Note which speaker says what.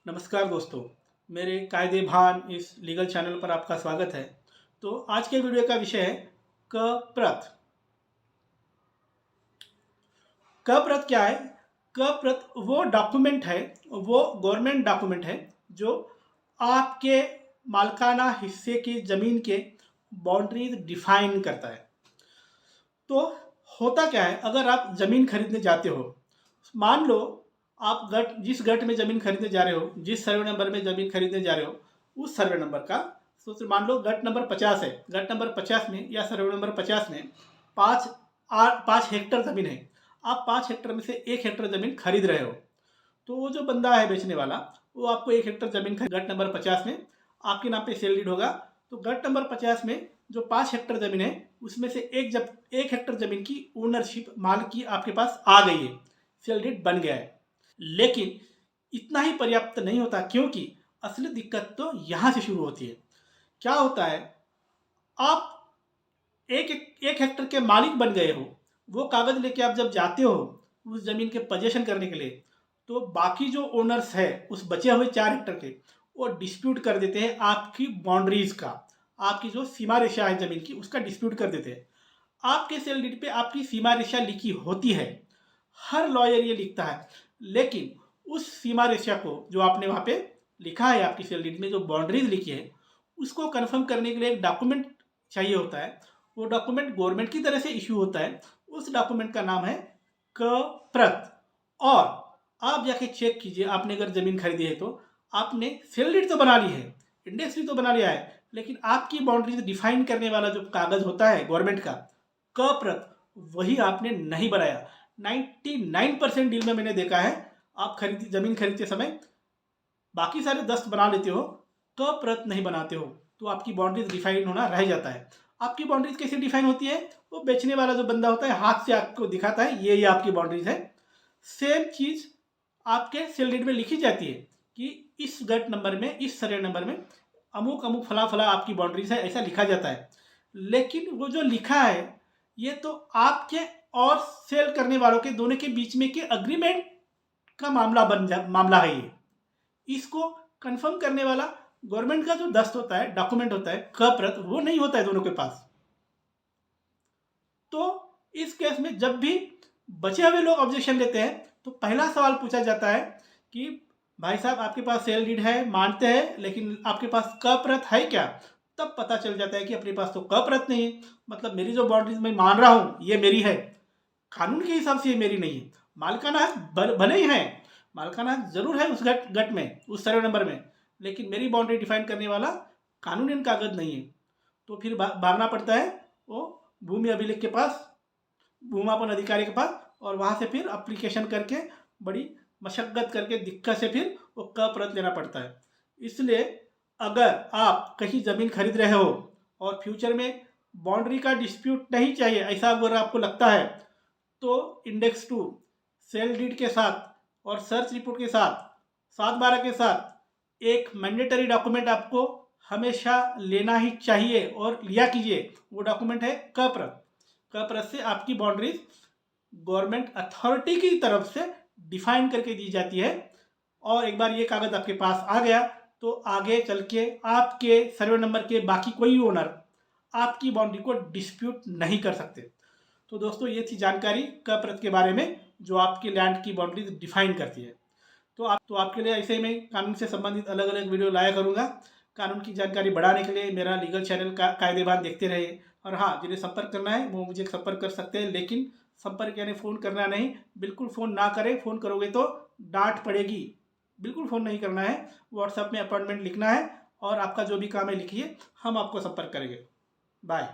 Speaker 1: नमस्कार दोस्तों, मेरे कायदे भान इस लीगल चैनल पर आपका स्वागत है। तो आज के वीडियो का विषय है क प्रत क्या है? क प्रत वो डॉक्यूमेंट है, वो गवर्नमेंट डॉक्यूमेंट है जो आपके मालकाना हिस्से की ज़मीन के बाउंड्रीज डिफाइन करता है। तो होता क्या है, अगर आप ज़मीन खरीदने जाते हो, मान लो आप जिस गट में ज़मीन खरीदने जा रहे हो, जिस सर्वे नंबर में ज़मीन खरीदने जा रहे हो, उस सर्वे नंबर का सोच मान लो गट नंबर 50 है। गट नंबर 50 में या सर्वे नंबर 50 में 5 हेक्टर ज़मीन है। आप 5 हेक्टर में से 1 हेक्टर ज़मीन खरीद रहे हो। तो वो जो बंदा है बेचने वाला, वो आपको 1 हेक्टर ज़मीन गट नंबर 50 में आपके नाम पे सेल डीड होगा। तो गट नंबर 50 में जो 5 हेक्टर ज़मीन है, उसमें से 1 हेक्टर ज़मीन की ओनरशिप माल की आपके पास आ गई है, सेल डीड बन गया है। लेकिन इतना ही पर्याप्त नहीं होता, क्योंकि असली दिक्कत तो यहाँ से शुरू होती है। क्या होता है, आप एक हेक्टर के मालिक बन गए हो, वो कागज लेके आप जब जाते हो उस जमीन के पोजेशन करने के लिए, तो बाकी जो ओनर्स है उस बचे हुए 4 हेक्टर के, वो डिस्प्यूट कर देते हैं आपकी बाउंड्रीज का, आपकी जो सीमा रेखा है जमीन की, उसका डिस्प्यूट कर देते हैं। आपके सेल डीड पे आपकी सीमा रेखा लिखी होती है, हर लॉयर ये लिखता है, लेकिन उस सीमा रेखा को जो आपने वहाँ पे लिखा है, आपकी सेल डीड में जो बाउंड्रीज लिखी है, उसको कंफर्म करने के लिए एक डॉक्यूमेंट चाहिए होता है। वो डॉक्यूमेंट गवर्नमेंट की तरह से इश्यू होता है। उस डॉक्यूमेंट का नाम है क प्रत। और आप जाके चेक कीजिए, आपने अगर ज़मीन खरीदी है तो आपने सेल डीड तो बना ली है, इंडेक्स भी तो बना लिया है, लेकिन आपकी बाउंड्रीज डिफाइन करने वाला जो कागज़ होता है गवर्नमेंट का, क प्रत, वही आपने नहीं बनाया। 99% डील में मैंने देखा है, आप ज़मीन खरीदते समय बाकी सारे 10 बना लेते हो, क प्रत नहीं बनाते हो, तो आपकी बाउंड्रीज डिफाइन होना रह जाता है। आपकी बाउंड्रीज कैसे डिफाइन होती है? वो बेचने वाला जो बंदा होता है हाथ से आपको दिखाता है, ये आपकी बाउंड्रीज है। सेम चीज आपके सेल डीड में लिखी जाती है कि इस गट नंबर में, इस सर्वे नंबर में अमुक अमुक फला फला आपकी बाउंड्रीज है, ऐसा लिखा जाता है। लेकिन वो जो लिखा है, ये तो आपके और सेल करने वालों के दोनों के बीच में के अग्रीमेंट का मामला है। ये इसको कंफर्म करने वाला गवर्नमेंट का जो दस्त होता है, डॉक्यूमेंट होता है, क प्रत, वो नहीं होता है दोनों के पास। तो इस केस में जब भी बचे हुए लोग ऑब्जेक्शन लेते हैं, तो पहला सवाल पूछा जाता है कि भाई साहब, आपके पास सेल डीड है, मानते हैं, लेकिन आपके पास क प्रत है क्या? तब पता चल जाता है कि अपने पास तो क प्रत नहीं है, मतलब मेरी जो बाउंड्रीज मैं मान रहा हूं ये मेरी है, कानून के हिसाब से ये मेरी नहीं है। मालिकाना हक भले ही है, मालिकाना हक जरूर है उस गट में, उस सर्वे नंबर में, लेकिन मेरी बाउंड्री डिफाइन करने वाला कानूनी कागज नहीं है। तो फिर भागना पड़ता है वो भूमि अभिलेख के पास, भूमापन अधिकारी के पास, और वहाँ से फिर अप्लीकेशन करके बड़ी मशक्क़त करके दिक्कत से फिर वो क प्रत लेना पड़ता है। इसलिए अगर आप कहीं ज़मीन खरीद रहे हो और फ्यूचर में बाउंड्री का डिस्प्यूट नहीं चाहिए, ऐसा अगर आपको लगता है, तो इंडेक्स 2 सेल डीड के साथ और सर्च रिपोर्ट के साथ 7/12 के साथ एक मैंडेटरी डॉक्यूमेंट आपको हमेशा लेना ही चाहिए और लिया कीजिए। वो डॉक्यूमेंट है क प्रत। क प्रत से आपकी बाउंड्रीज गवर्नमेंट अथॉरिटी की तरफ से डिफाइन करके दी जाती है, और एक बार ये कागज़ आपके पास आ गया तो आगे चल के आपके सर्वे नंबर के बाकी कोई ओनर आपकी बाउंड्री को डिस्प्यूट नहीं कर सकते। तो दोस्तों, ये थी जानकारी क प्रत के बारे में, जो आपके लैंड की बाउंड्रीज डिफाइन करती है। तो आपके लिए ऐसे ही मैं कानून से संबंधित अलग अलग वीडियो लाया करूँगा। कानून की जानकारी बढ़ाने के लिए मेरा लीगल चैनल का कायदेबान देखते रहिए। और हाँ, जिन्हें संपर्क करना है वो मुझे संपर्क कर सकते हैं, लेकिन संपर्क यानी फ़ोन करना नहीं, बिल्कुल फ़ोन ना करें। फ़ोन करोगे तो डांट पड़ेगी, बिल्कुल फ़ोन नहीं करना है। व्हाट्सएप में अपॉइंटमेंट लिखना है और आपका जो भी काम है लिखिए, हम आपको संपर्क करेंगे। बाय।